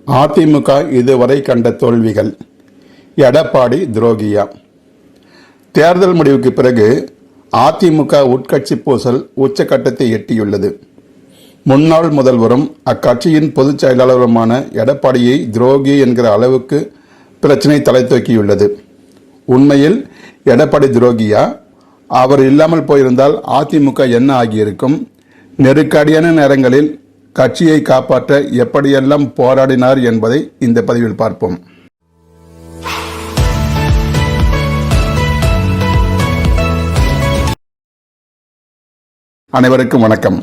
அதிமுக இதுவரை கண்ட தோல்விகள். எடப்பாடி துரோகியா? தேர்தல் முடிவுக்கு பிறகு அதிமுக உட்கட்சி பூசல் உச்சக்கட்டத்தை எட்டியுள்ளது. முன்னாள் முதல்வரும் அக்கட்சியின் பொதுச் செயலாளருமான எடப்பாடியை துரோகி என்கிற அளவுக்கு பிரச்சனை தலை தூக்கியுள்ளது. உண்மையில் எடப்பாடி துரோகியா? அவர் இல்லாமல் போயிருந்தால் அதிமுக என்ன ஆகியிருக்கும்? நெருக்கடியான நேரங்களில் கட்சியை காப்பாற்ற எப்படியெல்லாம் போராடினார் என்பதை இந்த பதிவில் பார்ப்போம். அனைவருக்கும் வணக்கம்.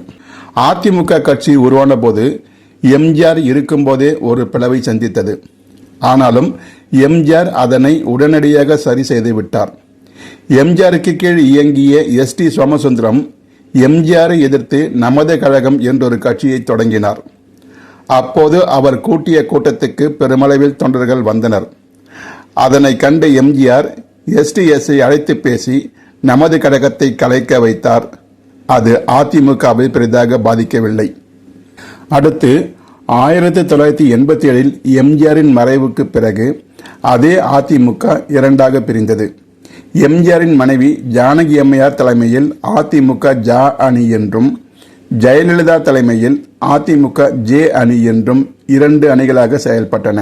அதிமுக கட்சி உருவான போது எம்ஜிஆர் இருக்கும்போதே ஒரு பிளவை சந்தித்தது. ஆனாலும் எம்ஜிஆர் அதனை உடனடியாக சரி செய்து விட்டார். எம்ஜிஆருக்கு கீழ் இயங்கிய எஸ்டி சோமசுந்தரம் எம்ஜிஆரை எதிர்த்து நமது கழகம் என்றொரு கட்சியை தொடங்கினார். அப்போது அவர் கூட்டிய கூட்டத்துக்கு பெருமளவில் தொண்டர்கள் வந்தனர். அதனை கண்ட எம்ஜிஆர் எஸ்டிஎஸ்ஐ அழைத்து பேசி நமது கழகத்தை கலைக்க வைத்தார். அது அதிமுகவை பெரிதாக பாதிக்கவில்லை. அடுத்து 1987 எம்ஜிஆரின் மறைவுக்கு பிறகு அதே அதிமுக இரண்டாக பிரிந்தது. எம்ஜிஆரின் மனைவி ஜானகி அம்மையார் தலைமையில் அதிமுக ஜா அணி என்றும், ஜெயலலிதா தலைமையில் அதிமுக ஜே அணி என்றும் இரண்டு அணிகளாக செயல்பட்டன.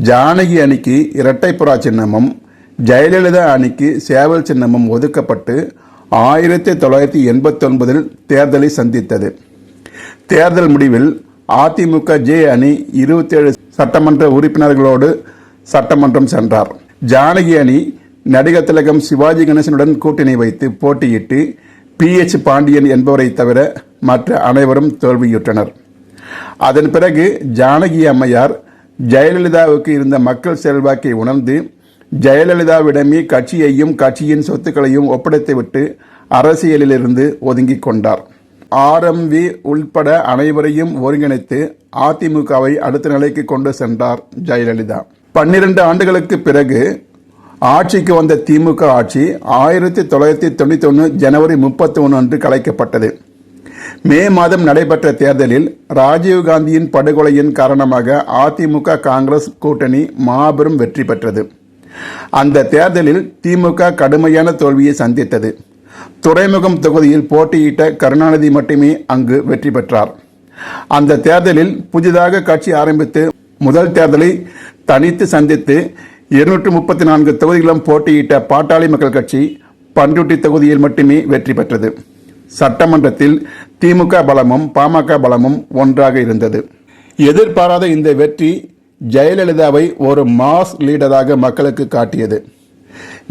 ஜானகி அணிக்கு இரட்டைப்புறா சின்னமும், ஜெயலலிதா அணிக்கு சேவல் சின்னமும் ஒதுக்கப்பட்டு 1989 தேர்தலை சந்தித்தது. தேர்தல் முடிவில் அதிமுக ஜே அணி 27 சட்டமன்ற உறுப்பினர்களோடு சட்டமன்றம் சென்றார். ஜானகி அணி நடிகர் திலகம் சிவாஜி கணேசனுடன் கூட்டணி வைத்து போட்டியிட்டு PH பாண்டியன் என்பவரை தவிர மற்ற அனைவரும் தோல்வியுற்றனர். அதன் பிறகு ஜானகி அம்மையார் ஜெயலலிதாவுக்கு இருந்த மக்கள் செல்வாக்கை உணர்ந்து ஜெயலலிதாவிடமே கட்சியையும் கட்சியின் சொத்துக்களையும் ஒப்படைத்துவிட்டு அரசியலிலிருந்து ஒதுங்கிக் கொண்டார். RMV உள்பட அனைவரையும் ஒருங்கிணைத்து அதிமுகவை அடுத்த நிலைக்கு கொண்டு சென்றார் ஜெயலலிதா. 12 ஆண்டுகளுக்கு பிறகு ஆட்சிக்கு வந்த திமுக ஆட்சி 1991 ஜனவரி 31 அன்று கலைக்கப்பட்டது. மே மாதம் நடைபெற்ற தேர்தலில் ராஜீவ்காந்தியின் படுகொலையின் காரணமாக அதிமுக காங்கிரஸ் கூட்டணி மாபெரும் வெற்றி பெற்றது. அந்த தேர்தலில் திமுக கடுமையான தோல்வியை சந்தித்தது. துறைமுகம் தொகுதியில் போட்டியிட்ட கருணாநிதி மட்டுமே அங்கு வெற்றி பெற்றார். அந்த தேர்தலில் புதிதாக கட்சி ஆரம்பித்து முதல் தேர்தலை தனித்து சந்தித்து 234 தொகுதிகளும் போட்டியிட்ட பாட்டாளி மக்கள் கட்சி பண்ருட்டி தொகுதியில் மட்டுமே வெற்றி பெற்றது. சட்டமன்றத்தில் திமுக பலமும் பாமக பலமும் ஒன்றாக இருந்தது. எதிர்பாராத இந்த வெற்றி ஜெயலலிதாவை ஒரு மாஸ் லீடராக மக்களுக்கு காட்டியது.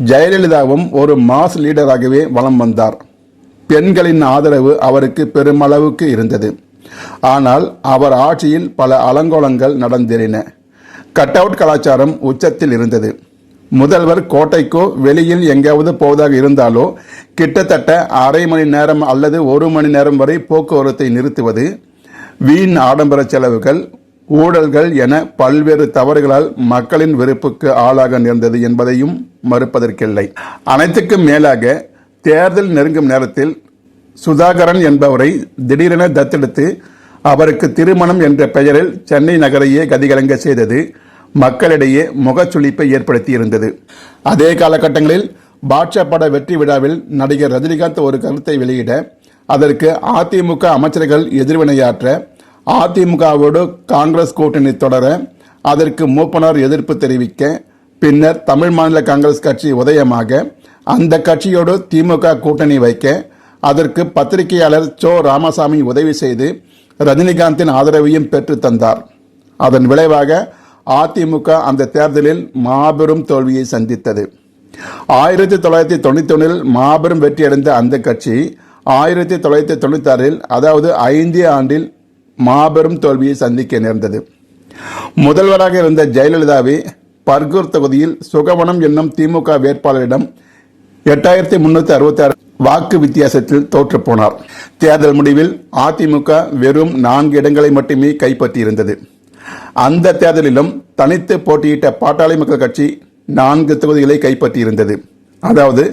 ஜெயலலிதாவும் ஒரு மாஸ் லீடராகவே வலம் வந்தார். பெண்களின் ஆதரவு அவருக்கு பெருமளவுக்கு இருந்தது. ஆனால் அவர் ஆட்சியில் பல அலங்கோலங்கள் நடந்தேறின. கட் அவுட் கலாச்சாரம் உச்சத்தில் இருந்தது. முதல்வர் கோட்டைக்கோ வெளியில் எங்காவது போவதாக இருந்தாலோ கிட்டத்தட்ட அரை மணி நேரம் அல்லது 1 மணி நேரம் வரை போக்குவரத்தை நிறுத்துவது, வீண் ஆடம்பர செலவுகள், ஊழல்கள் என பல்வேறு தவறுகளால் மக்களின் வெறுப்புக்கு ஆளாக நேர்ந்தது என்பதையும் மறுப்பதற்கில்லை. அனைத்துக்கும் மேலாக தேர்தல் நெருங்கும் நேரத்தில் சுதாகரன் என்பவரை திடீரென தத்தெடுத்து அவருக்கு திருமணம் என்ற பெயரில் சென்னை நகரையே கதிகலங்க செய்தது மக்களிடையே முகச்சுளிப்பை ஏற்படுத்தியிருந்தது. அதே காலகட்டங்களில் பாட்ஷா பட வெற்றி விழாவில் நடிகர் ரஜினிகாந்த் ஒரு கருத்தை வெளியிட அதற்கு அதிமுக அமைச்சர்கள் எதிர்வினையாற்ற, அதிமுகவோடு காங்கிரஸ் கூட்டணி தொடர அதற்கு மூப்பனார் எதிர்ப்பு தெரிவிக்க, பின்னர் தமிழ் மாநில காங்கிரஸ் கட்சி உதயமாக அந்த கட்சியோடு திமுக கூட்டணி வைக்க அதற்கு பத்திரிகையாளர் சோ ராமசாமி உதவி செய்து ரஜினிகாந்தின் ஆதரவையும் பெற்று தந்தார். அதன் விளைவாக அதிமுக அந்த தேர்தலில் மாபெரும் தோல்வியை சந்தித்தது. 1991 மாபெரும் வெற்றியடைந்த அந்த கட்சி 1996 அதாவது 5 ஆண்டில் மாபெரும் தோல்வியை சந்திக்க நேர்ந்தது. முதல்வராக இருந்த ஜெயலலிதாவை பர்கூர் தொகுதியில் சுகவனம் என்னும் திமுக வேட்பாளரிடம் 8366 வாக்கு வித்தியாசத்தில் தோற்று போனார். தேர்தல் முடிவில் அதிமுக வெறும் 4 இடங்களை மட்டுமே கைப்பற்றியிருந்தது. அந்த தேர்தலிலும் தனித்து போட்டியிட்ட பாட்டாளி மக்கள் கட்சி 4 தொகுதிகளை கைப்பற்றியிருந்தது. அதாவது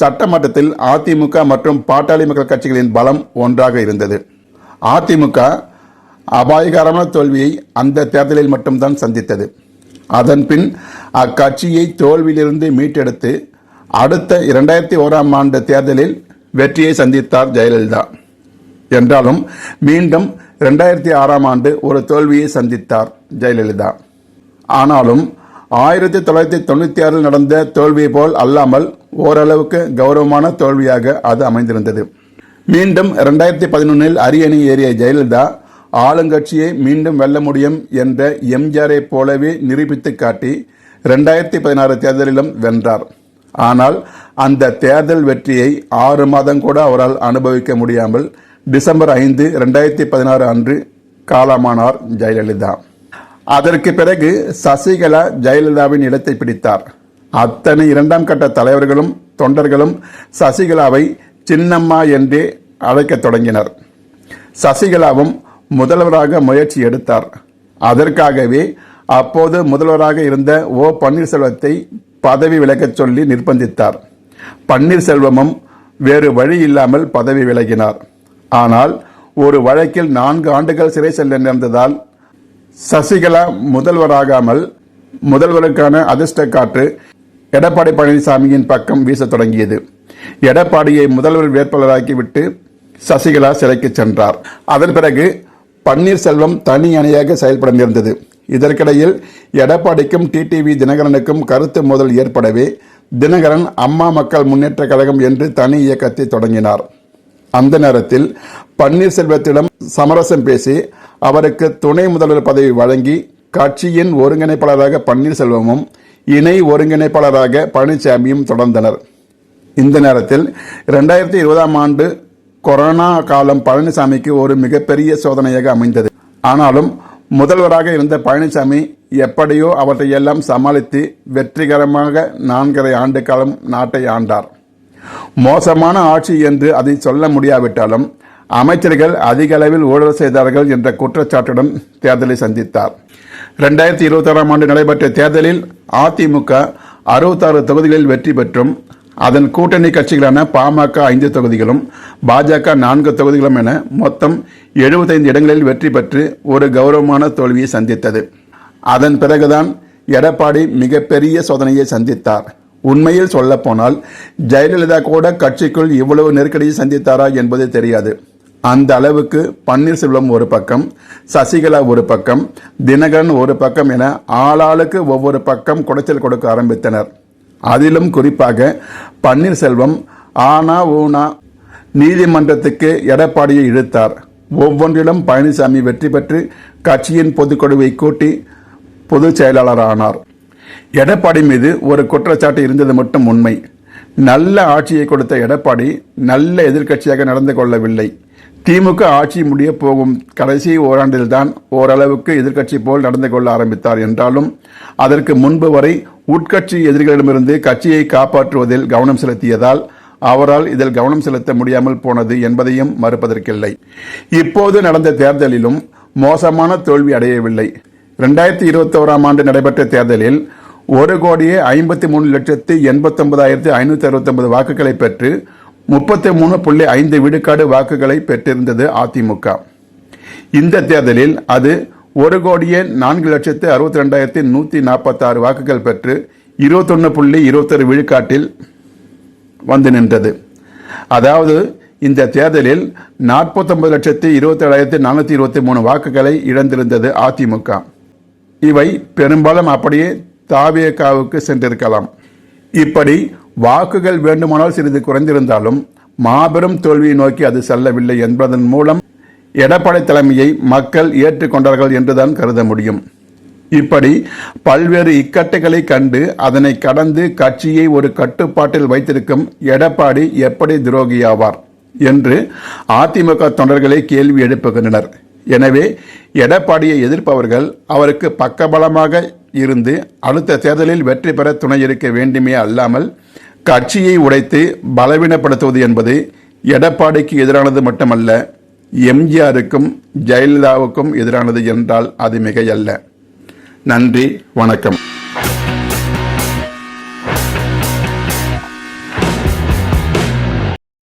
சட்டமன்றத்தில் அதிமுக மற்றும் பாட்டாளி மக்கள் கட்சிகளின் பலம் ஒன்றாக இருந்தது. அதிமுக அபாயகரமான தோல்வியை அந்த தேர்தலில் மட்டும்தான் சந்தித்தது. அதன்பின் அக்கட்சியை தோல்வியிலிருந்து மீட்டெடுத்து அடுத்த 2001ஆம் ஆண்டு தேர்தலில் வெற்றியை சந்தித்தார் ஜெயலலிதா. என்றாலும் மீண்டும் 2006ஆம் ஆண்டு ஒரு தோல்வியை சந்தித்தார் ஜெயலலிதா. ஆனாலும் 1996 நடந்த தோல்வியை போல் அல்லாமல் ஓரளவுக்கு கௌரவமான தோல்வியாக அது அமைந்திருந்தது. மீண்டும் 2011 அரியணை ஏறிய ஜெயலலிதா ஆளுங்கட்சியை மீண்டும் வெல்ல முடியும் என்ற எம்ஜிஆரை போலவே நிரூபித்து காட்டி 2016 தேர்தலிலும் வென்றார். ஆனால் அந்த தேர்தல் வெற்றியை 6 மாதம் கூட அவரால் அனுபவிக்க முடியாமல் டிசம்பர் 5, 2016 அன்று காலமானார் ஜெயலலிதா. அதற்கு பிறகு சசிகலா ஜெயலலிதாவின் இடத்தை பிடித்தார். அத்தனை 2ஆம் கட்ட தலைவர்களும் தொண்டர்களும் சசிகலாவை சின்னம்மா என்றே அழைக்கத் தொடங்கினர். சசிகலாவும் முதல்வராக முயற்சி எடுத்தார். அதற்காகவே அப்போது முதல்வராக இருந்த ஓ பன்னீர்செல்வத்தை பதவி விலகச் சொல்லி நிர்பந்தித்தார். பன்னீர்செல்வமும் வேறு வழி இல்லாமல் பதவி விலகினார். ஆனால் ஒரு வழக்கில் 4 ஆண்டுகள் சிறை செல்ல நேர்ந்ததால் சசிகலா முதல்வராகாமல் முதல்வருக்கான அதிர்ஷ்ட காற்று எடப்பாடி பழனிசாமியின் பக்கம் வீசத் தொடங்கியது. எடப்பாடியை முதல்வர் வேட்பாளராக்கிவிட்டு சசிகலா சிறைக்கு சென்றார். அதன் பிறகு பன்னீர்செல்வம் தனி அணியாக செயல்பட நேர்ந்தது. இதற்கிடையில் எடப்பாடிக்கும் டிடிவி தினகரனுக்கும் கருத்து மோதல் ஏற்படவே தினகரன் அம்மா மக்கள் முன்னேற்ற கழகம் என்று தனி இயக்கத்தை தொடங்கினார். அந்த நேரத்தில் பன்னீர்செல்வத்திடம் சமரசம் பேசி அவருக்கு துணை முதல்வர் பதவி வழங்கி கட்சியின் ஒருங்கிணைப்பாளராக பன்னீர்செல்வமும் இணை ஒருங்கிணைப்பாளராக பழனிசாமியும் தொடர்ந்தனர். இந்த நேரத்தில் 2020ஆம் ஆண்டு கொரோனா காலம் பழனிசாமிக்கு ஒரு மிகப்பெரிய சோதனையாக அமைந்தது. ஆனாலும் முதல்வராக இருந்த பழனிசாமி எப்படியோ அவற்றையெல்லாம் சமாளித்து வெற்றிகரமாக 4½ ஆண்டு காலம் நாட்டை ஆண்டார். மோசமான ஆட்சி என்று அதை சொல்ல முடியாவிட்டாலும் அமைச்சர்கள் அதிக அளவில் ஊழல் செய்தார்கள் என்ற குற்றச்சாட்டுடன் தேர்தலை சந்தித்தார். 2021ஆம் ஆண்டு நடைபெற்ற தேர்தலில் அதிமுக 66 தொகுதிகளில் வெற்றி பெற்றும் அதன் கூட்டணி கட்சிகளான பாமக 5 தொகுதிகளும் பாஜக 4 தொகுதிகளும் என மொத்தம் 75 இடங்களில் வெற்றி பெற்று ஒரு கௌரவமான தோல்வியை சந்தித்தது. அதன் பிறகுதான் எடப்பாடி மிகப்பெரிய சோதனையை சந்தித்தார். உண்மையில் சொல்ல போனால் ஜெயலலிதா கூட கட்சிக்குள் இவ்வளவு நெருக்கடியை சந்தித்தாரா என்பது தெரியாது. அந்த அளவுக்கு பன்னீர்செல்வம் ஒரு பக்கம், சசிகலா ஒரு பக்கம், தினகரன் ஒரு பக்கம் என ஆளாளுக்கு ஒவ்வொரு பக்கம் குடைச்சல் கொடுக்க ஆரம்பித்தனர். அதிலும் குறிப்பாக பன்னீர்செல்வம் ஆனா ஊனா நீதிமன்றத்துக்கு எடப்பாடியை இழுத்தார். ஒவ்வொன்றிலும் பழனிசாமி வெற்றி பெற்று கட்சியின் பொதுக்குழுவை கூட்டி பொதுச் செயலாளரானார். எடப்பாடி மீது ஒரு குற்றச்சாட்டு இருந்தது மட்டும் உண்மை. நல்ல ஆட்சியை கொடுத்த எடப்பாடி நல்ல எதிர்க்கட்சியாக நடந்து கொள்ளவில்லை. திமுக ஆட்சி முடிய போகும் கடைசி ஓராண்டில்தான் ஓரளவுக்கு எதிர்க்கட்சி போல் நடந்து கொள்ள ஆரம்பித்தார். என்றாலும் அதற்கு முன்பு வரை உட்கட்சி எதிரிகளிடமிருந்து கட்சியை காப்பாற்றுவதில் கவனம் செலுத்தியதால் அவரால் இதில் கவனம் செலுத்த முடியாமல் போனது என்பதையும் மறுப்பதற்கில்லை. இப்போது நடந்த தேர்தலிலும் மோசமான தோல்வி அடையவில்லை. 2021ஆம் ஆண்டு நடைபெற்ற தேர்தலில் 1,53,89,569 வாக்குகளை பெற்று 33.5 விழுக்காடு வாக்குகளை பெற்றிருந்தது அதிமுக. இந்த தேர்தலில் அது 1,04,62,146 வாக்குகள் பெற்று 21.21 விழுக்காட்டில் வந்து நின்றது. அதாவது இந்த தேர்தலில் 49,27,423 வாக்குகளை இழந்திருந்தது அதிமுக. இவை பெரும்பாலும் அப்படியே தாவேகாவுக்கு சென்றிருக்கலாம். இப்படி வாக்குகள் வேண்டுமானால் சிறிது குறைந்திருந்தாலும் மாபெரும் தோல்வியை நோக்கி அது செல்லவில்லை என்பதன் மூலம் எடப்பாடி தலைமையை மக்கள் ஏற்றுக்கொண்டார்கள் என்றுதான் கருத முடியும். இப்படி பல்வேறு இக்கட்டுகளை கண்டு அதனை கடந்து கட்சியை ஒரு கட்டுப்பாட்டில் வைத்திருக்கும் எடப்பாடி எப்படி துரோகியாவார் என்று அதிமுக தொண்டர்களை கேள்வி எழுப்புகின்றனர். எனவே எடப்பாடியை எதிர்ப்பவர்கள் அவருக்கு பக்கபலமாக இருந்து அடுத்த தேர்தலில் வெற்றி பெற துணை இருக்க வேண்டுமே அல்லாமல் கட்சியை உடைத்து பலவீனப்படுத்துவது என்பது எடப்பாடிக்கு எதிரானது மட்டுமல்ல, எம்ஜிஆருக்கும் ஜெயலலிதாவுக்கும் எதிரானது என்றால் அது மிகையல்ல. நன்றி, வணக்கம்.